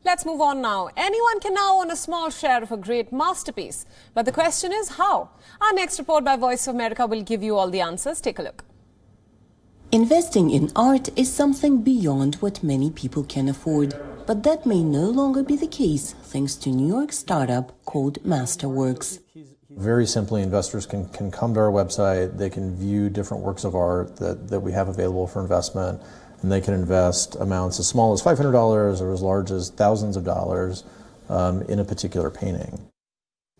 Let's move on now. Anyone can now own a small share of a great masterpiece. But the question is how? Our next report by Voice of America will give you all the answers. Take a look. Investing in art is something beyond what many people can afford. But that may no longer be the case thanks to New York startup called Masterworks. Very simply, investors can come to our website, they can view different works of art that we have available for investment, and they can invest amounts as small as $500 or as large as thousands of dollars in a particular painting.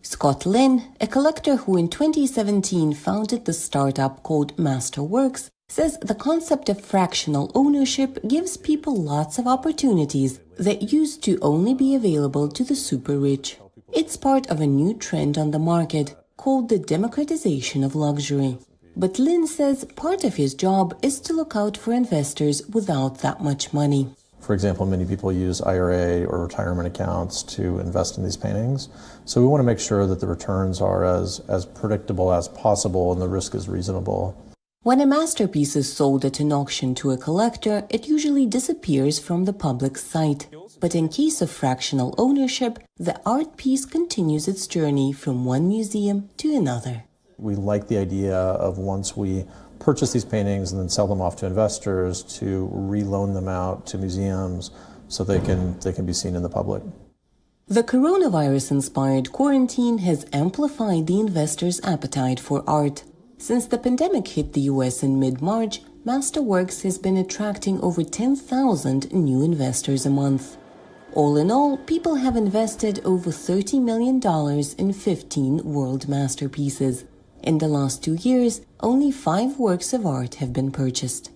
Scott Lynn, a collector who in 2017 founded the startup called Masterworks, says the concept of fractional ownership gives people lots of opportunities that used to only be available to the super rich. It's part of a new trend on the market called the democratization of luxury. But Lin says part of his job is to look out for investors without that much money. For example, many people use IRA or retirement accounts to invest in these paintings. So we want to make sure that the returns are as predictable as possible and the risk is reasonable. When a masterpiece is sold at an auction to a collector, it usually disappears from the public sight. But in case of fractional ownership, the art piece continues its journey from one museum to another. We like the idea of once we purchase these paintings and then sell them off to investors to re-loan them out to museums so they can be seen in the public. The coronavirus-inspired quarantine has amplified the investors' appetite for art. Since the pandemic hit the US in mid-March, Masterworks has been attracting over 10,000 new investors a month. All in all, people have invested over $30 million in 15 world masterpieces. In the last 2 years, only 5 works of art have been purchased.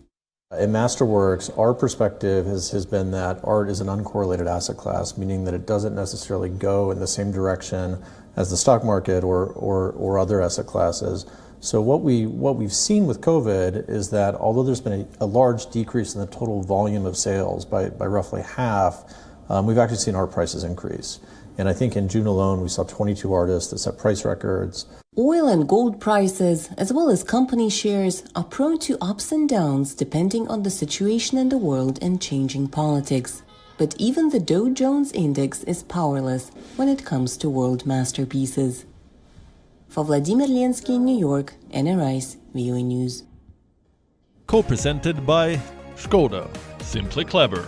At Masterworks, our perspective has been that art is an uncorrelated asset class, meaning that it doesn't necessarily go in the same direction as the stock market or other asset classes. So what we've seen with COVID is that although there's been a large decrease in the total volume of sales by roughly half, we've actually seen art prices increase. And I think in June alone, we saw 22 artists that set price records. Oil and gold prices, as well as company shares, are prone to ups and downs depending on the situation in the world and changing politics. But even the Dow Jones Index is powerless when it comes to world masterpieces. For Vladimir Lensky in New York, Anna Rice, WION News. Co-presented by Skoda. Simply clever.